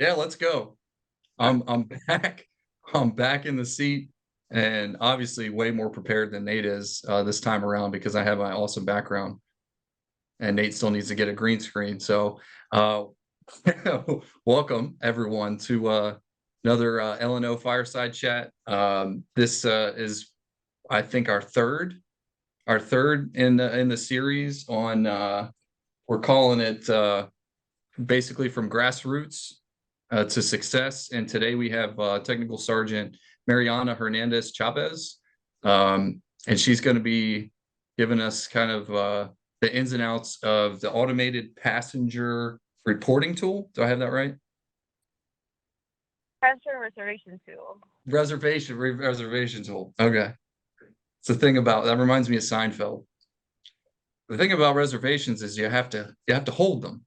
Yeah, let's go. I'm back. I'm back in the seat, and obviously way more prepared than Nate is this time around because I have my awesome background, and Nate still needs to get a green screen. So, uh, welcome everyone to another LNO Fireside Chat. This is, I think, our third in the series on. We're calling it basically from grassroots to success. And today we have Technical Sergeant Mariana Hernandez Chavez. And she's going to be giving us kind of the ins and outs of the Automated Passenger Reporting Tool. Do I have that right? Passenger Reservation Tool. Reservation Tool. Okay. It's the thing about, that reminds me of Seinfeld. The thing about reservations is you have to hold them.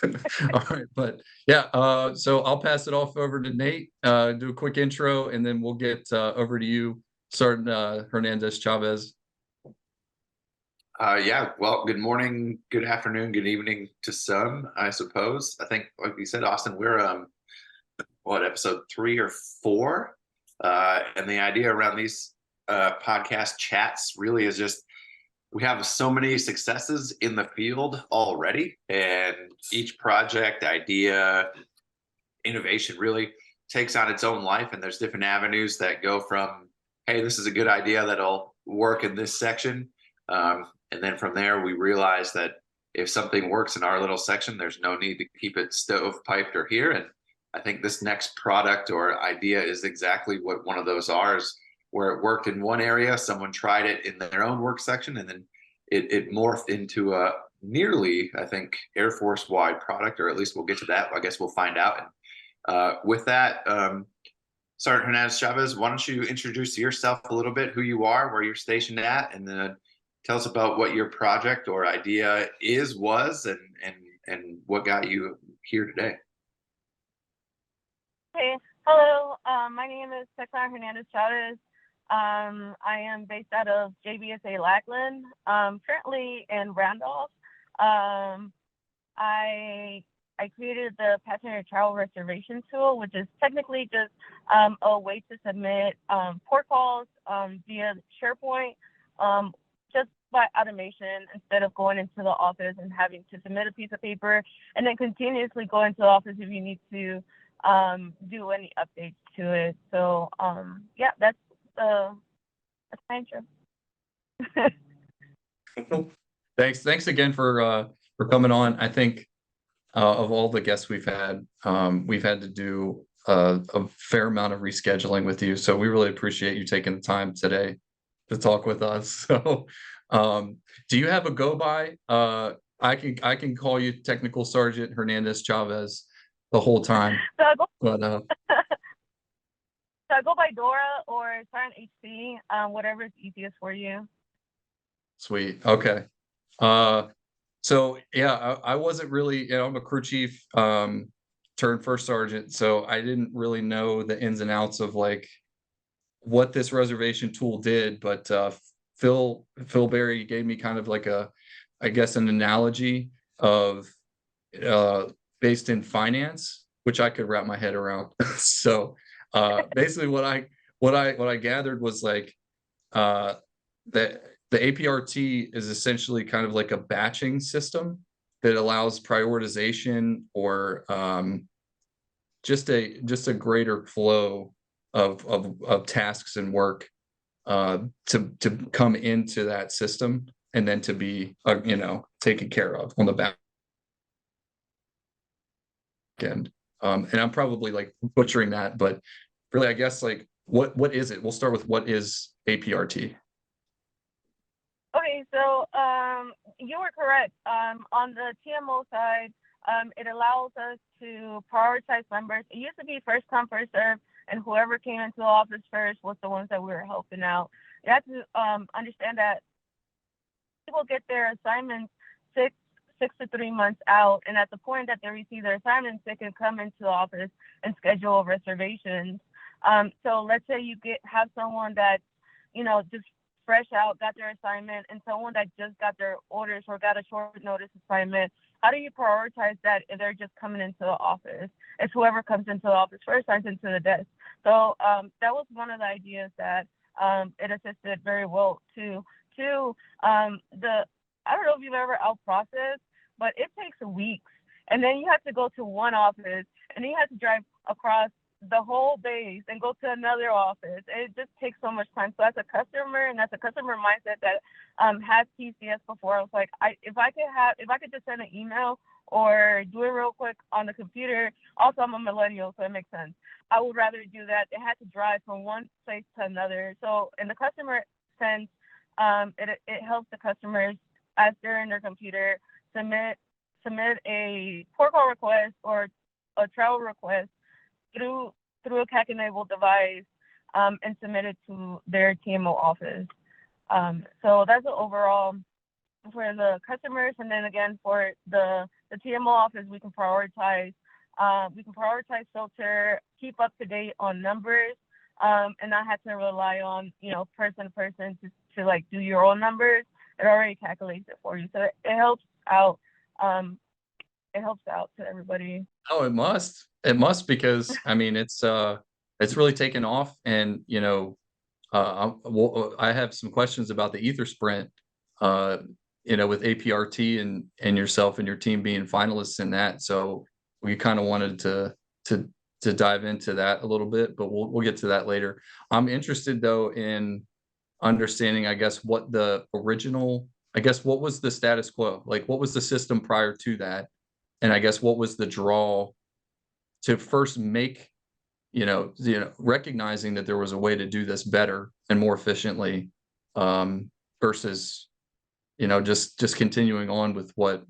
All right, but yeah, so I'll pass it off over to Nate, do a quick intro, and then we'll get over to you, Sergeant Hernandez Chavez. Yeah, well, good morning, good afternoon, good evening to some, I suppose. I think, like you said, Austin, we're episode 3 or 4, and the idea around these podcast chats really is just we have so many successes in the field already, and each project, idea, innovation really takes on its own life, and there's different avenues that go from, hey, this is a good idea that'll work in this section, and then from there we realize that if something works in our little section, there's no need to keep it stovepiped or here. And I think this next product or idea is exactly what one of those are, is where it worked in one area, someone tried it in their own work section, and then it morphed into a nearly, I think, Air Force wide product, or at least we'll get to that. I guess we'll find out. And with that, Sergeant Hernandez Chavez, why don't you introduce yourself a little bit, who you are, where you're stationed at, and then tell us about what your project or idea was, and what got you here today. Okay. Hello. My name is Mariana Hernandez Chavez. I am based out of JBSA Lackland, currently in Randolph. I created the Passenger Travel Reservation Tool, which is technically just a way to submit port calls via SharePoint, just by automation, instead of going into the office and having to submit a piece of paper and then continuously go into the office if you need to do any updates to it. So yeah, that's my intro. Thanks again for coming on. I think of all the guests we've had to do a fair amount of rescheduling with you, so we really appreciate you taking the time today to talk with us. So do you have a go by? I can call you Technical Sergeant Hernandez Chavez the whole time. So I go by Dora or Sergeant HC, whatever is easiest for you. Sweet. Okay. So yeah, I wasn't really, I'm a crew chief turned first sergeant, so I didn't really know the ins and outs of like what this reservation tool did, but Phil Berry gave me kind of like I guess an analogy of based in finance, which I could wrap my head around. So basically what I gathered was like that the A-PRT is essentially kind of like a batching system that allows prioritization or just a greater flow of tasks and work to come into that system and then to be taken care of on the back end. And I'm probably like butchering that, but really, I guess like what is it? We'll start with what is A-PRT. Okay, so you were correct. On the TMO side, it allows us to prioritize members. It used to be first come, first serve, and whoever came into the office first was the ones that we were helping out. You have to understand that people get their assignments six to 3 months out, and at the point that they receive their assignments, they can come into the office and schedule reservations. So let's say you have someone that, just fresh out, got their assignment, and someone that just got their orders or got a short notice assignment, how do you prioritize that if they're just coming into the office? It's whoever comes into the office first signs into the desk. So that was one of the ideas that it assisted very well to. I don't know if you've ever out processed, but it takes weeks. And then you have to go to one office, and then you have to drive across the whole base and go to another office. It just takes so much time. So as a customer, and as a customer mindset that has TCS before, I was like, if I could just send an email or do it real quick on the computer. Also, I'm a millennial, so it makes sense. I would rather do that. They had to drive from one place to another. So in the customer sense, it helps the customers as they're in their computer submit a port call request or a travel request through a CAC-enabled device and submit it to their TMO office. So that's the overall for the customers, and then again for the TMO office, we can prioritize, filter, keep up to date on numbers, and not have to rely on person to person to like do your own numbers. It already calculates it for you, so it helps out. It helps out to everybody. Oh, it must, because I mean it's really taken off, and I have some questions about the Ether Sprint, with A-PRT and yourself and your team being finalists in that. So we kind of wanted to dive into that a little bit, but we'll get to that later. I'm interested though in understanding, I guess, what was the status quo? Like, what was the system prior to that? And I guess what was the draw to first make, recognizing that there was a way to do this better and more efficiently, versus, just continuing on with what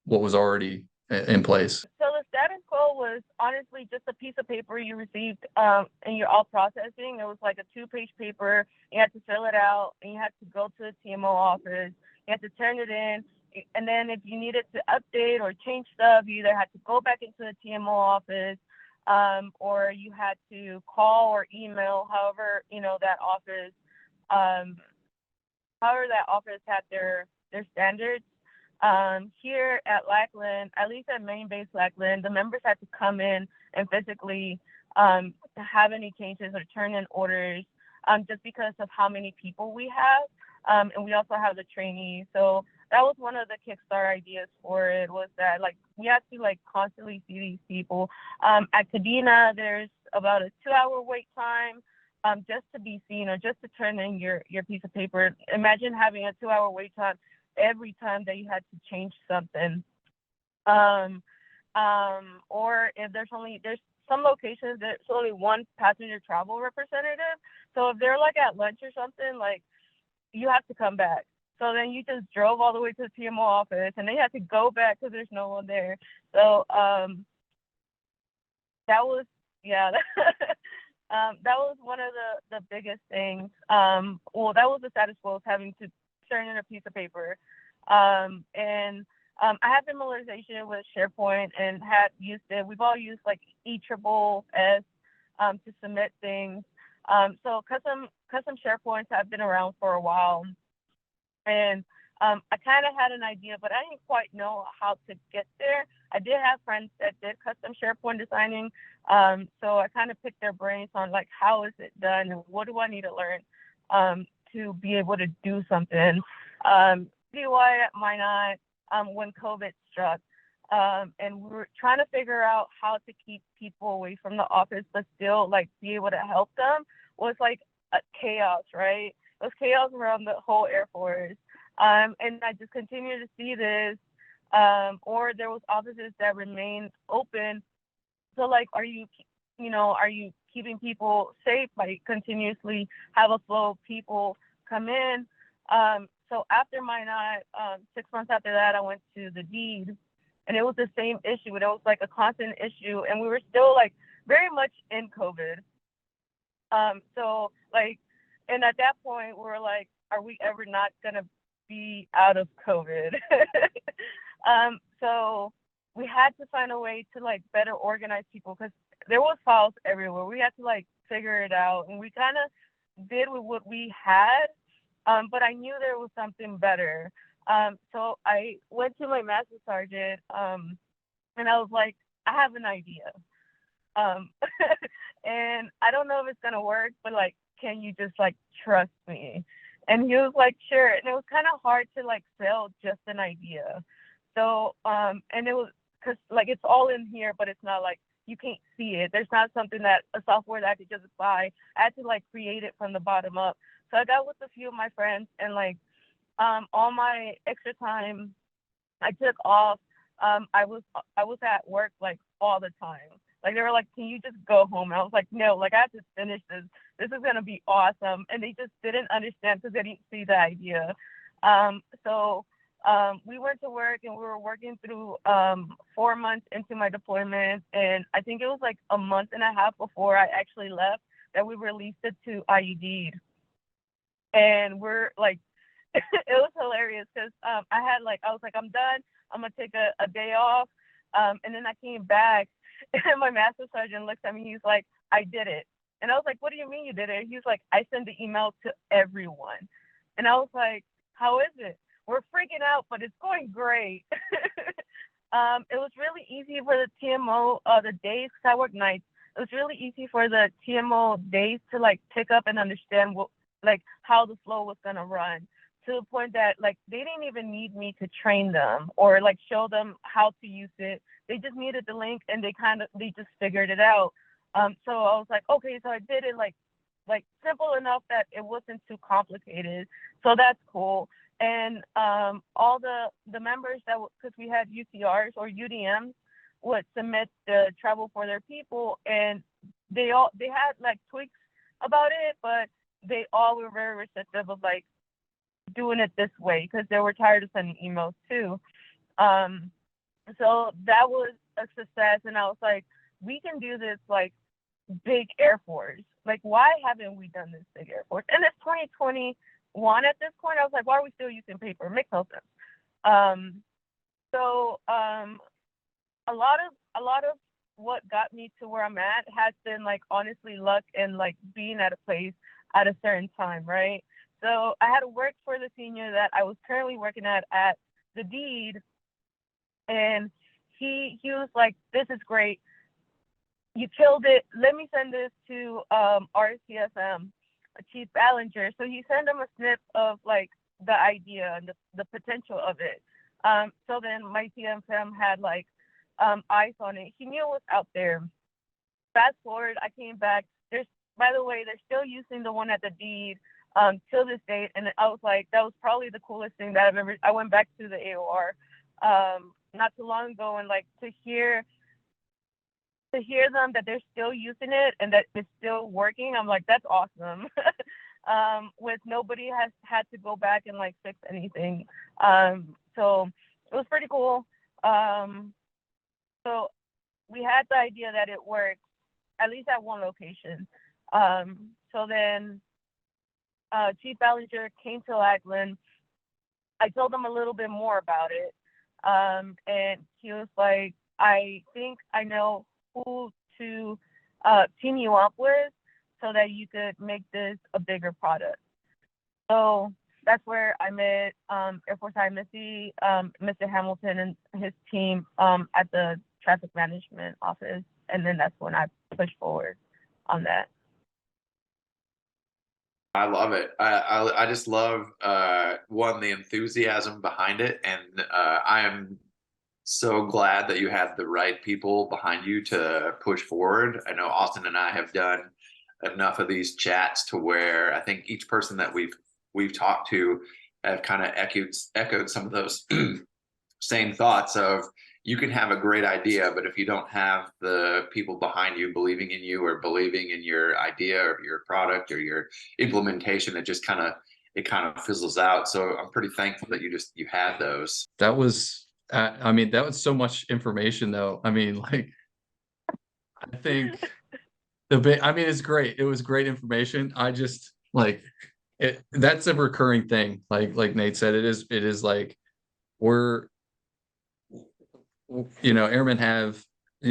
was already in place. So the status quo was honestly just a piece of paper you received in your all processing. It was like a 2-page paper. You had to fill it out, and you had to go to the TMO office. You had to turn it in. And then if you needed to update or change stuff, you either had to go back into the TMO office, or you had to call or email, however that office had their standards. Here at Lackland, at least at main base Lackland, the members had to come in and physically have any changes or turn in orders, just because of how many people we have, and we also have the trainees. So that was one of the Kickstarter ideas for it, was that we have to constantly see these people. At Kadena, there's about a 2-hour wait time just to be seen or just to turn in your piece of paper. Imagine having a 2-hour wait time every time that you had to change something. Or if there's some locations there's only one passenger travel representative. So if they're at lunch or something, you have to come back. So then you just drove all the way to the TMO office, and then you had to go back because there's no one there. So that was that was one of the biggest things. Well, that was the status quo, having to turn in a piece of paper. And I have familiarization with SharePoint and had used it. We've all used E-SSS to submit things. So custom SharePoints have been around for a while. And I kind of had an idea, but I didn't quite know how to get there. I did have friends that did custom SharePoint designing. So I kind of picked their brains on how is it done and what do I need to learn to be able to do something. DY at Minot, when COVID struck, and we were trying to figure out how to keep people away from the office, but still be able to help them, was a chaos, right? It was chaos around the whole Air Force. And I just continue to see this, or there was offices that remained open. So are you keeping people safe by continuously have a flow of people come in? So after Minot, 6 months after that, I went to the deed, and it was the same issue. And it was a constant issue, and we were still very much in COVID. And at that point, we were are we ever not gonna be out of COVID? So we had to find a way to better organize people, because there was files everywhere. We had to figure it out, and we kind of did with what we had. But I knew there was something better. So I went to my master sergeant, and I was like, I have an idea. Um, and I don't know if it's gonna work, but like, can you just like trust me? And he was like, sure. And it was kind of hard to like sell just an idea. So, and it was because like it's all in here, but it's not like you can't see it. There's not something that a software that I could just buy. I had to like create it from the bottom up. So I got with a few of my friends, and like all my extra time I took off. I was at work like all the time. Like they were like, "Can you just go home?" And I was like, "No, like I have to finish this. This is gonna be awesome." And they just didn't understand because they didn't see the idea. So we went to work and we were working through 4 months into my deployment, and I think it was like a month and a half before I actually left that we released it to IED. And we're like, it was hilarious because I was like, I'm done. I'm gonna take a day off. And then I came back, and my master sergeant looks at me. He's like, I did it. And I was like, what do you mean you did it? He's like, I sent the email to everyone. And I was like, how is it? We're freaking out, but it's going great. It was really easy for the TMO, the days, because I work nights. It was really easy for the TMO days to like pick up and understand what, like how the flow was gonna run, to the point that like they didn't even need me to train them or like show them how to use it. They just needed the link, and they just figured it out. So I was like, okay, so I did it like simple enough that it wasn't too complicated. So that's cool. And all the members that, because we had UTRs or UDMs, would submit the travel for their people, and they had like tweaks about it, but they all were very receptive of like doing it this way because they were tired of sending emails too. So that was a success, and I was like, we can do this like big Air Force. Like, why haven't we done this big Air Force? And it's 2021 at this point. I was like, why are we still using paper? It makes no sense. A lot of what got me to where I'm at has been like honestly luck and like being at a place at a certain time, right? So I had worked for the senior that I was currently working at the deed, and he was like, this is great, you killed it, let me send this to RCSM, Chief Ballinger. So he sent him a snip of like the idea and the potential of it. So then my CMFM had like eyes on it. He knew it was out there. Fast forward, I came back. By the way, they're still using the one at the deed till this date. And I was like, that was probably the coolest thing that I've ever. I went back to the AOR not too long ago, and like to hear them that they're still using it and that it's still working. I'm like, that's awesome. With nobody has had to go back and like fix anything. So it was pretty cool. So we had the idea that it worked, at least at one location. So then Chief Ballinger came to Lackland. I told him a little bit more about it. And he was like, I think I know who to team you up with so that you could make this a bigger product. So that's where I met Air Force High Missy, Mr. Hamilton and his team at the traffic management office. And then that's when I pushed forward on that. I love it. I just love one, the enthusiasm behind it, and I am so glad that you have the right people behind you to push forward. I know Austin and I have done enough of these chats to where I think each person that we've talked to have kind of echoed some of those same thoughts of, you can have a great idea, but if you don't have the people behind you believing in you or believing in your idea or your product or your implementation, it kind of fizzles out. So I'm pretty thankful that you had those. That was, I mean, that was so much information though. I mean, like, I think it's great. It was great information. I just like it. That's a recurring thing. Like Nate said, it is like airmen have,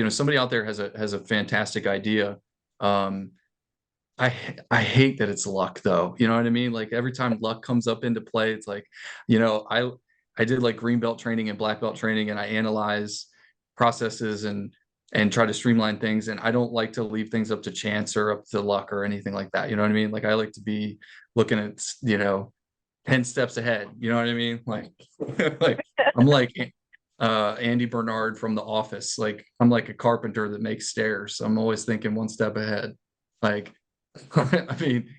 somebody out there has a fantastic idea. I hate that it's luck though. You know what I mean? Like every time luck comes up into play, it's like, did like green belt training and black belt training, and I analyze processes and try to streamline things. And I don't like to leave things up to chance or up to luck or anything like that. You know what I mean? Like I like to be looking at, 10 steps ahead. You know what I mean? Like, like I'm like Andy Bernard from The Office. Like I'm like a carpenter that makes stairs. I'm always thinking one step ahead. Like, I mean,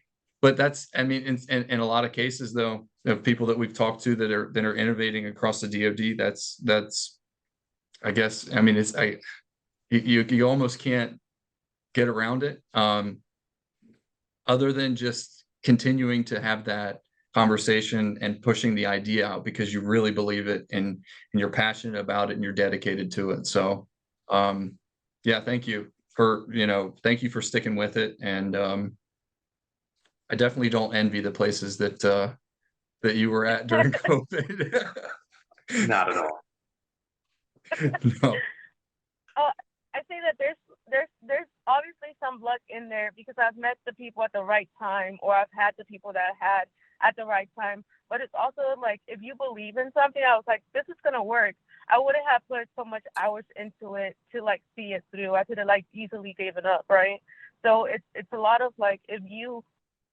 but that's, I mean, in a lot of cases though, of people that we've talked to that are innovating across the DoD, that's, I guess, I mean, you almost can't get around it, other than just continuing to have that conversation and pushing the idea out because you really believe it and you're passionate about it and you're dedicated to it. So, yeah, thank you for sticking with it. And I definitely don't envy the places that you were at during COVID. Not at all. No. I say that there's obviously some luck in there because I've met the people at the right time, or I've had the people that I had at the right time. But it's also like, if you believe in something, I was like, this is gonna work. I wouldn't have put so much hours into it to like see it through. I could have like easily gave it up, right? So it's a lot of like, if you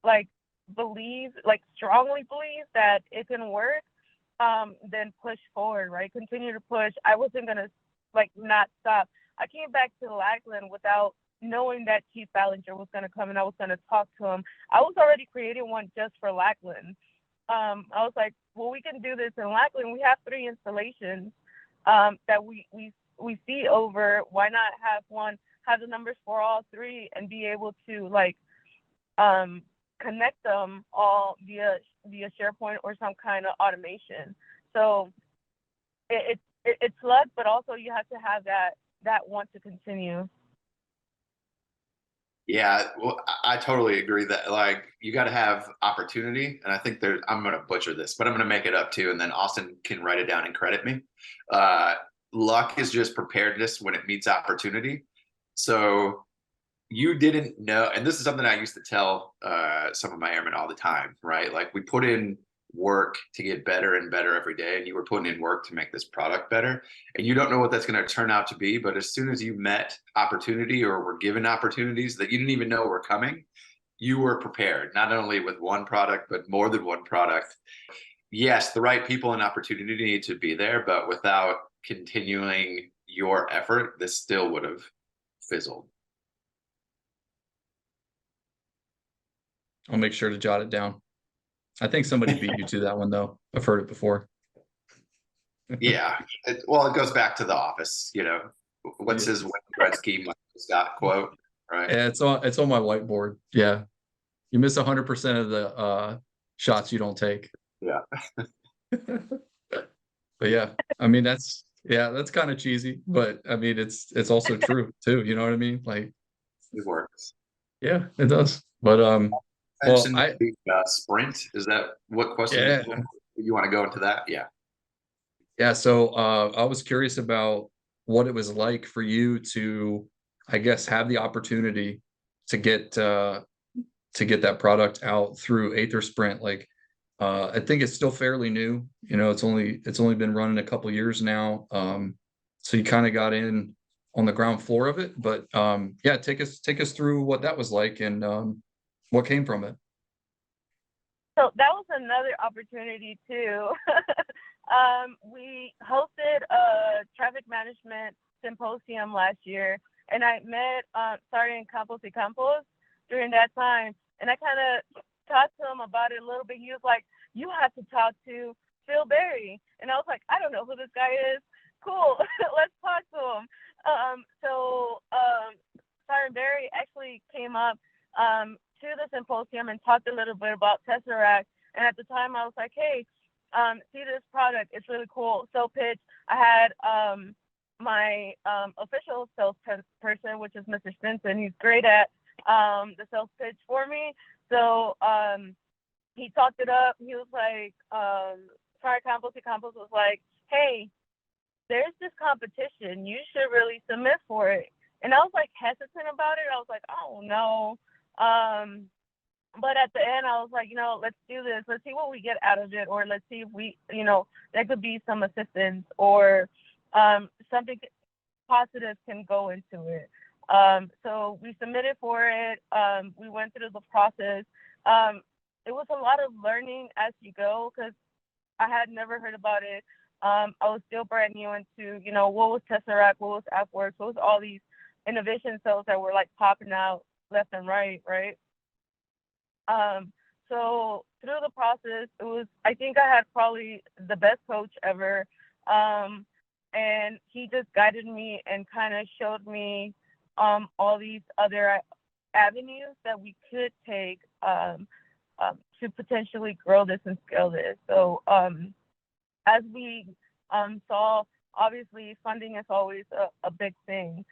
like believe, like strongly believe that it can work, then push forward, right? Continue to push. I wasn't gonna like not stop. I came back to Lackland without knowing that Chief Ballinger was gonna come and I was gonna talk to him. I was already creating one just for Lackland. I was like, well, we can do this in Lackland. We have 3 installations that we see over. Why not have the numbers for all 3 and be able to like connect them all via SharePoint or some kind of automation. So it's luck, but also you have to have that want to continue. Yeah, well, I totally agree that like you got to have opportunity, and I think I'm going to butcher this, but I'm going to make it up too, and then Austin can write it down and credit me. Luck is just preparedness when it meets opportunity. So you didn't know, and this is something I used to tell some of my airmen all the time, right? Like we put in work to get better and better every day, and you were putting in work to make this product better, and you don't know what that's going to turn out to be. But as soon as you met opportunity or were given opportunities that you didn't even know were coming, you were prepared, not only with one product but more than one product. Yes, the right people and opportunity need to be there, but without continuing your effort, this still would have fizzled. I'll make sure to jot it down. I think somebody beat you to that one though. I've heard it before. Yeah. Well, it goes back to The Office, what's his Wayne Gretzky, Michael Scott quote, right? Yeah, it's on my whiteboard. Yeah. You miss 100% of the shots you don't take. Yeah. But yeah, I mean, that's kind of cheesy, but I mean, it's also true too. You know what I mean? Like, It works. yeah, it does. But well, sprint, is that what question you want to go into that? Yeah. So I was curious about what it was like for you to, I guess, have the opportunity to get that product out through Aether Sprint. Like, I think it's still fairly new. It's only been running a couple years now. So you kind of got in on the ground floor of it. But yeah, take us through what that was like and what came from it. So that was another opportunity too. We hosted a traffic management symposium last year, and I met Sergeant Campos y Campos during that time, and I kind of talked to him about it a little bit. He was like, "You have to talk to Phil Berry," and I was like, "I don't know who this guy is. Cool, let's talk to him." So Sergeant Berry actually came up to the symposium and talked a little bit about Tesseract. And at the time, I was like, "Hey, see this product? It's really cool." So pitch. I had my official sales person, which is Mr. Stinson. He's great at the sales pitch for me. So he talked it up. He was like, sorry, Campos was like, "Hey, there's this competition. You should really submit for it." And I was like hesitant about it. I was like, "Oh no, But at the end, I was like, let's do this. Let's see what we get out of it, or let's see if we, there could be some assistance, or something positive can go into it. So we submitted for it. We went through the process. It was a lot of learning as you go, because I had never heard about it. I was still brand new into, what was Tesseract, what was AppWorks, what was all these innovation cells that were like popping out left and right, right? So through the process, I think I had probably the best coach ever. And he just guided me and kind of showed me all these other avenues that we could take to potentially grow this and scale this. So as we saw, obviously funding is always a big thing.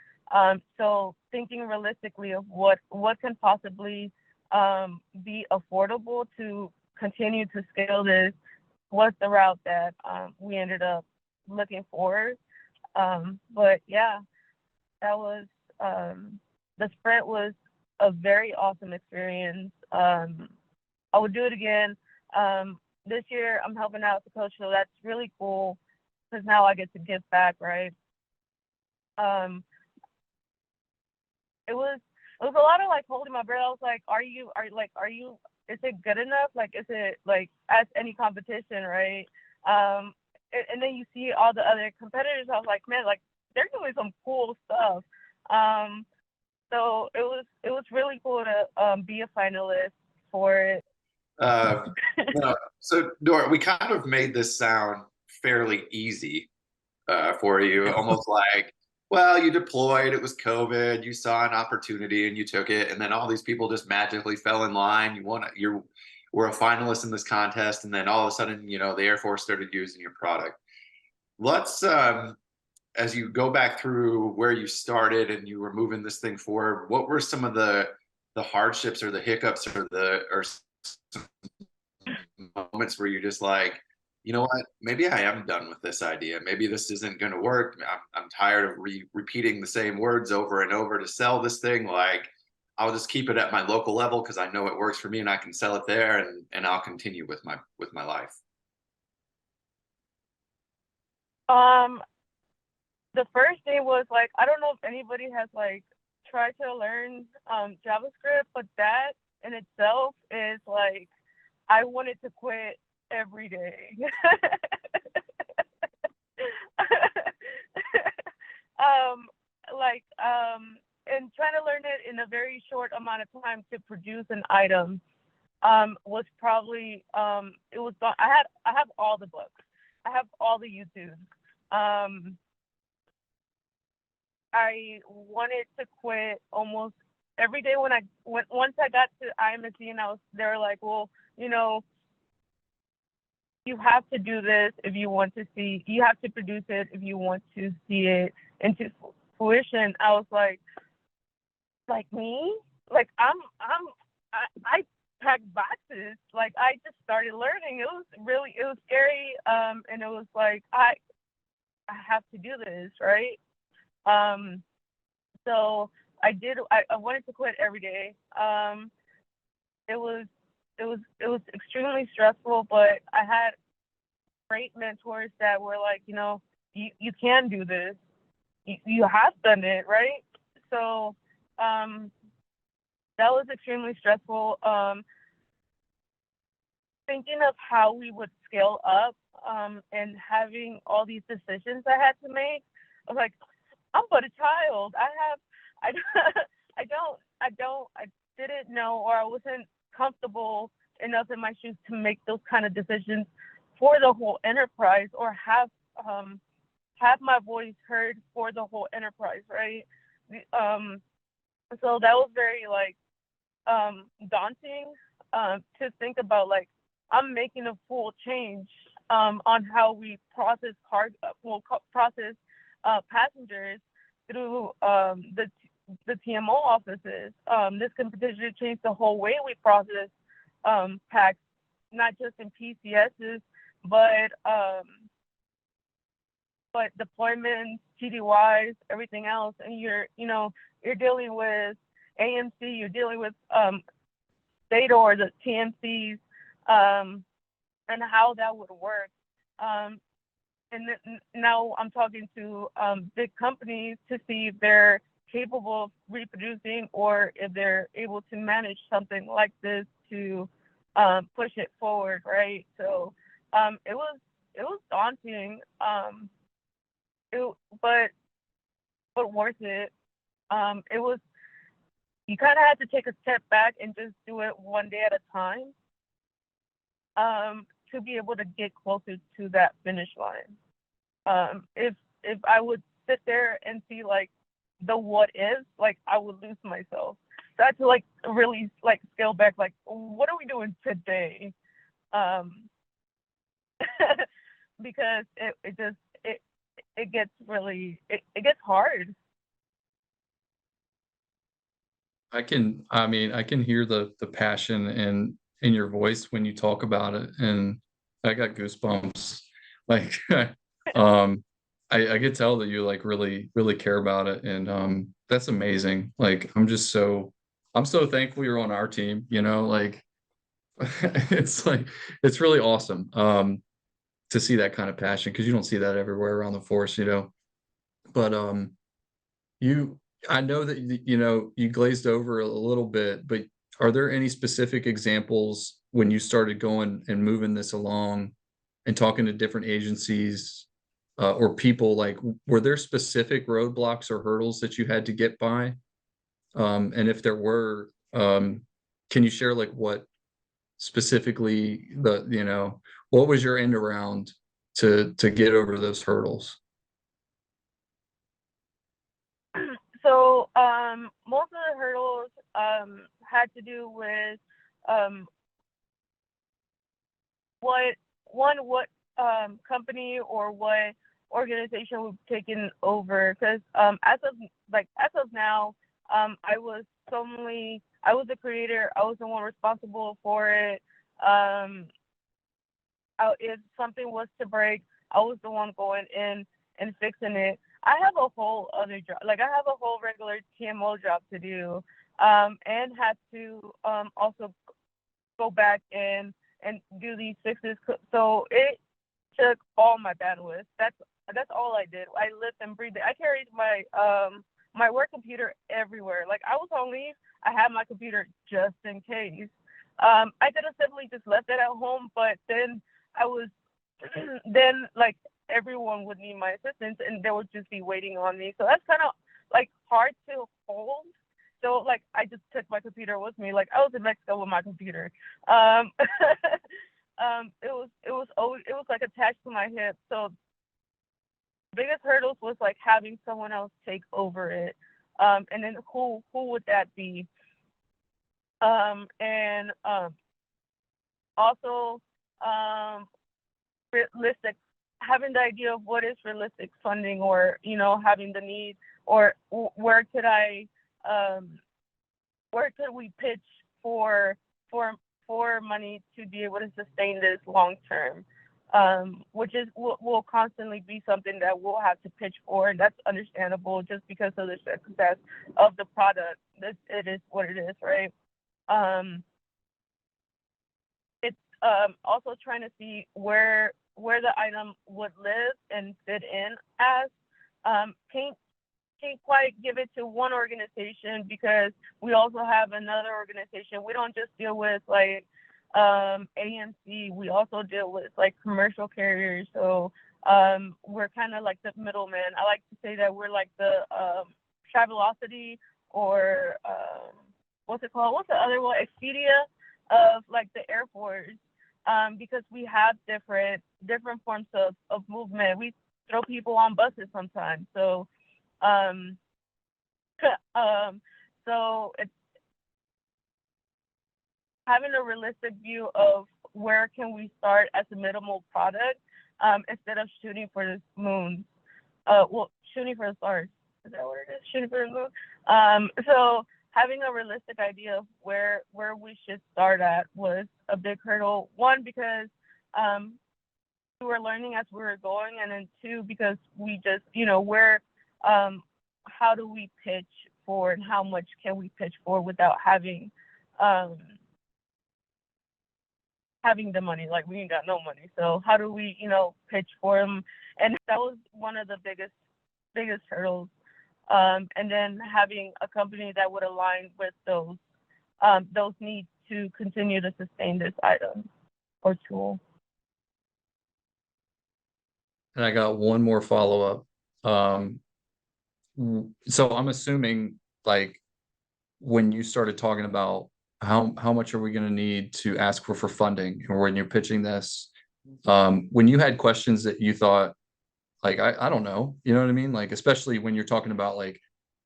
So thinking realistically of what can possibly be affordable to continue to scale this was the route that we ended up looking for. But yeah, that was the sprint was a very awesome experience. I would do it again. This year I'm helping out the coach, so that's really cool because now I get to give back, right? It was a lot of like holding my breath. I was like, are you is it good enough? Like, is it like as any competition, right? And then you see all the other competitors. I was like, man, like they're doing some cool stuff. So it was really cool to be a finalist for it. So Dora, we kind of made this sound fairly easy for you, almost like, well, you deployed, it was COVID, you saw an opportunity and you took it, and then all these people just magically fell in line. You were a finalist in this contest, and then all of a sudden, the Air Force started using your product. Let's, as you go back through where you started and you were moving this thing forward, what were some of the hardships or the hiccups or moments where you're just like, you know what, maybe I am done with this idea. Maybe this isn't going to work. I'm tired of repeating the same words over and over to sell this thing. Like, I'll just keep it at my local level because I know it works for me and I can sell it there, and I'll continue with my life. The first thing was like, I don't know if anybody has like tried to learn JavaScript, but that in itself is like, I wanted to quit every day. And trying to learn it in a very short amount of time to produce an item was probably it was. I have all the books. I have all the YouTube. I wanted to quit almost every day once I got to IMSC, and they were like, well, you have to do this if you want to see, you have to produce it if you want to see it into fruition. I was like me? Like I packed boxes. Like I just started learning. It was scary. And it was like, I have to do this, right? So I wanted to quit every day. It was extremely stressful, but I had great mentors that were like, you can do this. You have done it, right? So that was extremely stressful. Thinking of how we would scale up and having all these decisions I had to make, I was like, I'm but a child. I didn't know, or I wasn't comfortable enough in my shoes to make those kind of decisions for the whole enterprise, or have my voice heard for the whole enterprise, right? So that was very like daunting to think about. Like, I'm making a full change on how we process process passengers through the TMO offices. This can potentially change the whole way we process packs, not just in PCSs, but deployments, TDYs, everything else. And you're dealing with AMC, you're dealing with SATA or the TMCs, and how that would work. And now I'm talking to big companies to see if they're capable of reproducing or if they're able to manage something like this to push it forward, right? So it was daunting, but worth it. It was, you kind of had to take a step back and just do it one day at a time to be able to get closer to that finish line. If I would sit there and see like the what ifs, like I would lose myself. So I had to like really like scale back, like what are we doing today? Because it gets really it gets hard. I can hear the passion in your voice when you talk about it, and I got goosebumps. Like, I could tell that you like really care about it, and that's amazing. Like, I'm so thankful you're on our team. You know, like, it's really awesome to see that kind of passion, because you don't see that everywhere around the force. You know, but you I know that you know you glazed over a little bit, but are there any specific examples when you started going and moving this along and talking to different agencies or people, like were there specific roadblocks or hurdles that you had to get by? And if there were, can you share like what specifically what was your end around to get over those hurdles? So most of the hurdles had to do with what company or what organization would be taken over, because as of now, I was the creator. I was the one responsible for it. If something was to break, I was the one going in and fixing it. I have a whole other job, like I have a whole regular TMO job to do, and had to also go back and do these fixes. So it took all my bandwidth. That's all I did. I lived and breathed it. I carried my work computer everywhere. Like I was on leave, I had my computer just in case. I could have simply just left it at home, but then then like everyone would need my assistance and they would just be waiting on me. So that's kind of like hard to hold. So like I just took my computer with me. Like I was in Mexico with my computer. It was like attached to my hip. So biggest hurdles was like having someone else take over it. And then who would that be? And also realistic, having the idea of what is realistic funding, or having the need, or where could we pitch for money to be able to sustain this long term, which will constantly be something that we'll have to pitch for, and that's understandable just because of the success of the product. It is what it is, right? It's also trying to see where the item would live and fit in as. Can't quite give it to one organization because we also have another organization. We don't just deal with like AMC. We also deal with like commercial carriers. So we're kind of like the middleman. I like to say that we're like the Travelocity, or what's it called? What's the other one? Expedia of like the Air Force, because we have different forms of movement. We throw people on buses sometimes. So so it's having a realistic view of where can we start as a minimal product, instead of shooting for the moon. Shooting for the stars. Is that what it is? Shooting for the moon. So having a realistic idea of where we should start at was a big hurdle. One, because we were learning as we were going, and then two, because we just, how do we pitch for, and how much can we pitch for without having having the money. Like, we ain't got no money. So how do we, pitch for them? And that was one of the biggest hurdles. And then having a company that would align with those needs to continue to sustain this item or tool. And I got one more follow-up. So I'm assuming, like, when you started talking about how much are we going to need to ask for funding, or when you're pitching this, when you had questions that you thought, like, I don't know, you know what I mean? Like, especially when you're talking about like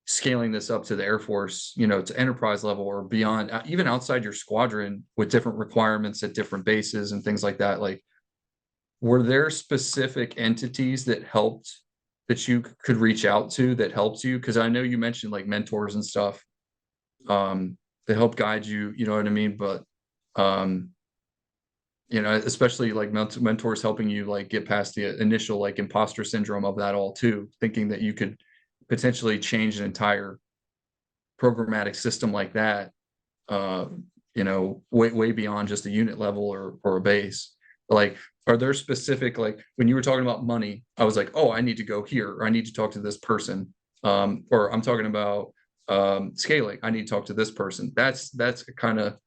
scaling this up to the Air Force, to enterprise level or beyond, even outside your squadron with different requirements at different bases and things like that. Like, were there specific entities that helped, that you could reach out to, that helped you? Because I know you mentioned like mentors and stuff that help guide you, you know what I mean? But especially like mentors helping you like get past the initial like imposter syndrome of that all too, thinking that you could potentially change an entire programmatic system like that, way beyond just a unit level or a base. Like, are there specific, like when you were talking about money, I was like, oh, I need to go here, or I need to talk to this person. Or I'm talking about scaling, I need to talk to this person. That's kind of,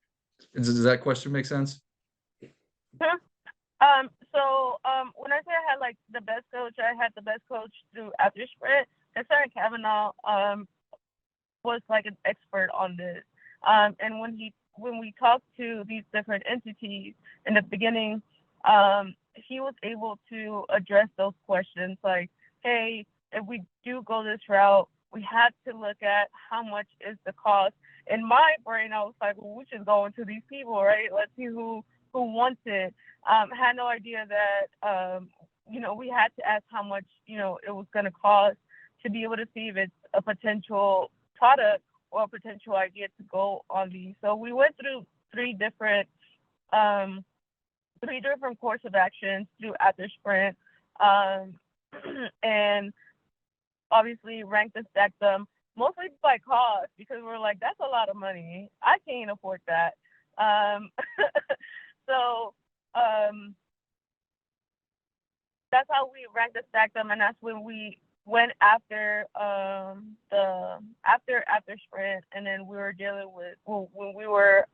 does that question make sense? When I say I had like the best coach, I had the best coach through After Sprint. Sergeant Kavanaugh was like an expert on this. And when we talked to these different entities in the beginning, he was able to address those questions like, hey, if we do go this route, we have to look at how much is the cost. In my brain, I was like, well, we should go into these people, right? Let's see who wants it. Had no idea that, we had to ask how much, it was going to cost to be able to see if it's a potential product or a potential idea to go on these. So we went through three different course of actions through After Sprint, and obviously ranked and stacked them mostly by cost, because we're like, that's a lot of money. I can't afford that. So that's how we ranked and stacked them, and that's when we went after after Sprint, and then we were dealing with, when we were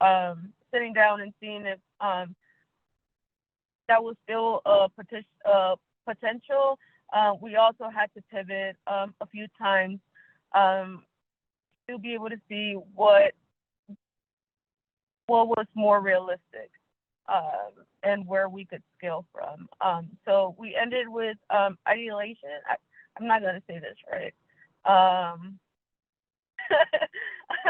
sitting down and seeing if that was still a potential. We also had to pivot a few times to be able to see what was more realistic and where we could scale from. So we ended with ideation. I'm not going to say this right. I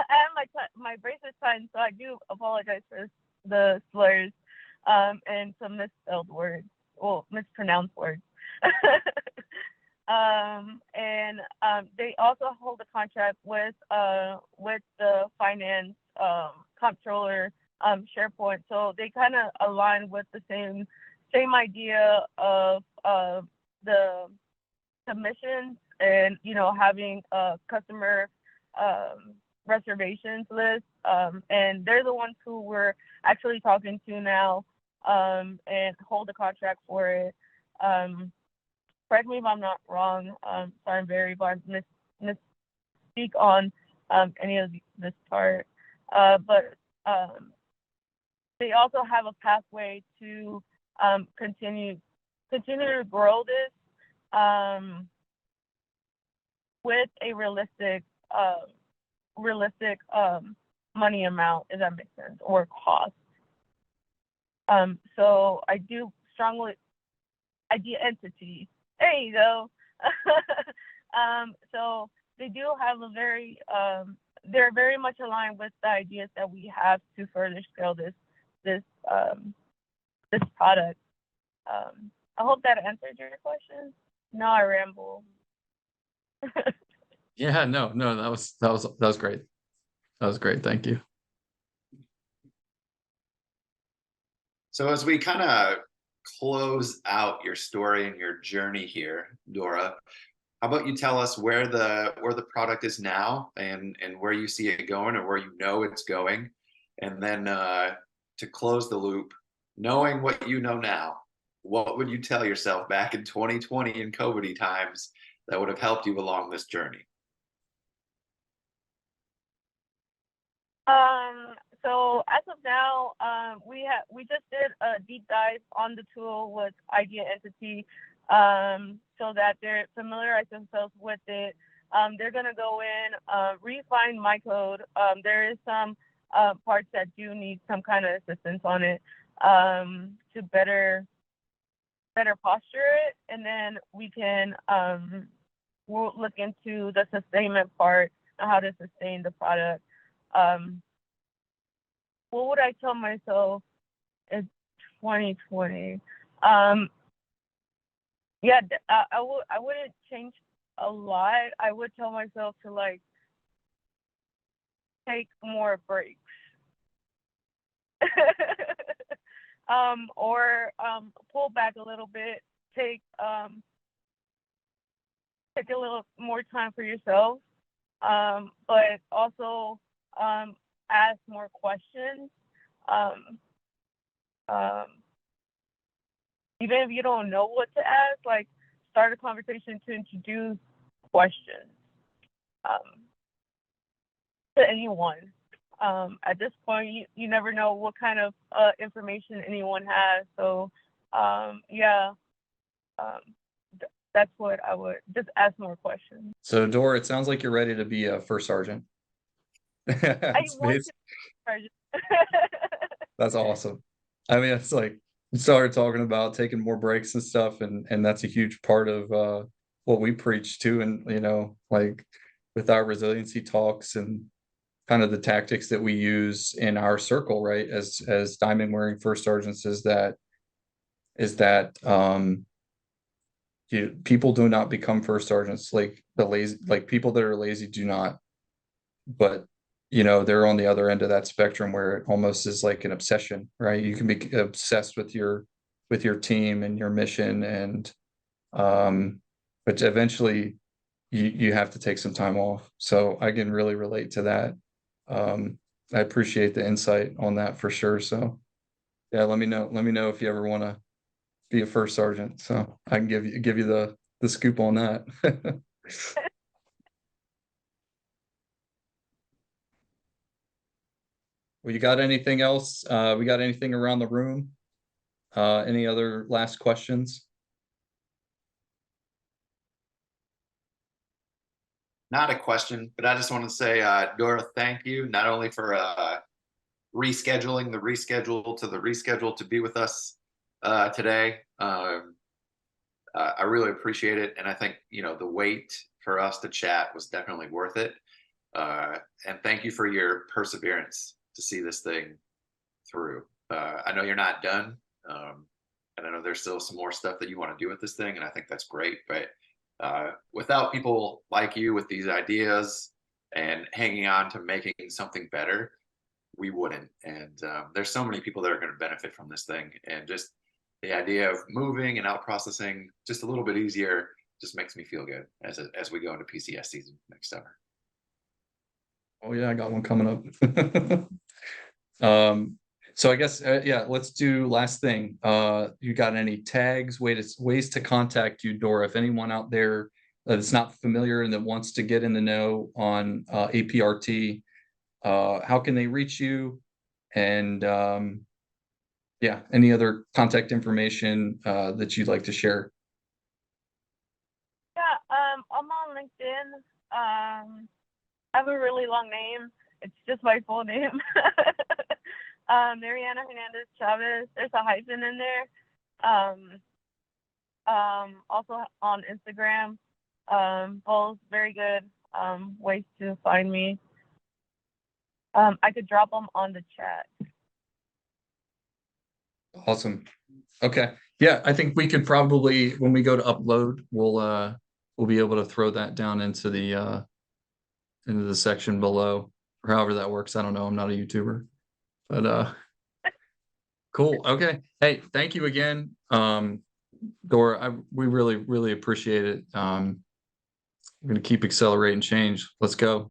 have my braces tightened, so I do apologize for the slurs and some misspelled words, mispronounced words. And they also hold a contract with the finance comptroller, SharePoint, so they kind of align with the same idea of the submissions and having a customer reservations list, and they're the ones who we're actually talking to now and hold a contract for it. Correct me if I'm not wrong. Sorry, I'm very but misspeak on any of this part, but they also have a pathway to continue to grow this with a realistic money amount, if that makes sense, or cost. So I do strongly idea entity. There you go. So they do have a very they're very much aligned with the ideas that we have to further scale this product. I hope that answered your question. No, I ramble. Yeah, no, that was great. That was great. Thank you. So as we kind of close out your story and your journey here, Dora, how about you tell us where the product is now and where you see it going, or where it's going, and then to close the loop, knowing what you know now, what would you tell yourself back in 2020 and COVID times that would have helped you along this journey? So as of now, we just did a deep dive on the tool with Idea Entity, so that they're familiarize themselves with it. They're gonna go in, refine my code. There is some parts that do need some kind of assistance on it, to better posture it, and then we can we'll look into the sustainment part and how to sustain the product. What would I tell myself in 2020? Yeah, I wouldn't change a lot. I would tell myself to like take more breaks. Or pull back a little bit, take a little more time for yourself, but also ask more questions. Even if you don't know what to ask, like start a conversation to introduce questions to anyone. At this point, you never know what kind of information anyone has. So that's what I would just ask more questions. So Dora, it sounds like you're ready to be a first sergeant. I want to. That's awesome. I mean, it's like you started talking about taking more breaks and stuff, and that's a huge part of what we preach too. And like with our resiliency talks and kind of the tactics that we use in our circle, right, as diamond wearing first sergeants, is that people do not become first sergeants. Like people that are lazy do not, but they're on the other end of that spectrum where it almost is like an obsession, right? You can be obsessed with your team and your mission, and but eventually you have to take some time off. So I can really relate to that. I appreciate the insight on that for sure. So yeah, let me know if you ever want to be a first sergeant, so I can give you the scoop on that. Well, you got anything else? We got anything around the room? Any other last questions? Not a question, but I just want to say, Dora, thank you not only for rescheduling the reschedule to the reschedule to be with us today. I really appreciate it, and I think the wait for us to chat was definitely worth it. And thank you for your perseverance to see this thing through. I know you're not done, and I know there's still some more stuff that you want to do with this thing, and I think that's great. But without people like you with these ideas and hanging on to making something better, we wouldn't. And there's so many people that are going to benefit from this thing, and just the idea of moving and out processing just a little bit easier just makes me feel good as we go into PCS season next summer. Oh yeah, I got one coming up. So I guess yeah, let's do last thing. You got any tags, ways to contact you, Dora? If anyone out there that's not familiar and that wants to get in the know on A-PRT, how can they reach you? And yeah, any other contact information that you'd like to share? Yeah, I'm on LinkedIn. I have a really long name. It's just my full name. Mariana Hernandez Chavez. There's a hyphen in there. Also on Instagram. Both very good ways to find me. I could drop them on the chat. Awesome. Okay. Yeah, I think we could probably, when we go to upload, we'll be able to throw that down into the section below, or however that works. I don't know. I'm not a YouTuber, but cool. Okay. Hey, thank you again. Dora, we really, really appreciate it. We're going to keep accelerating change. Let's go.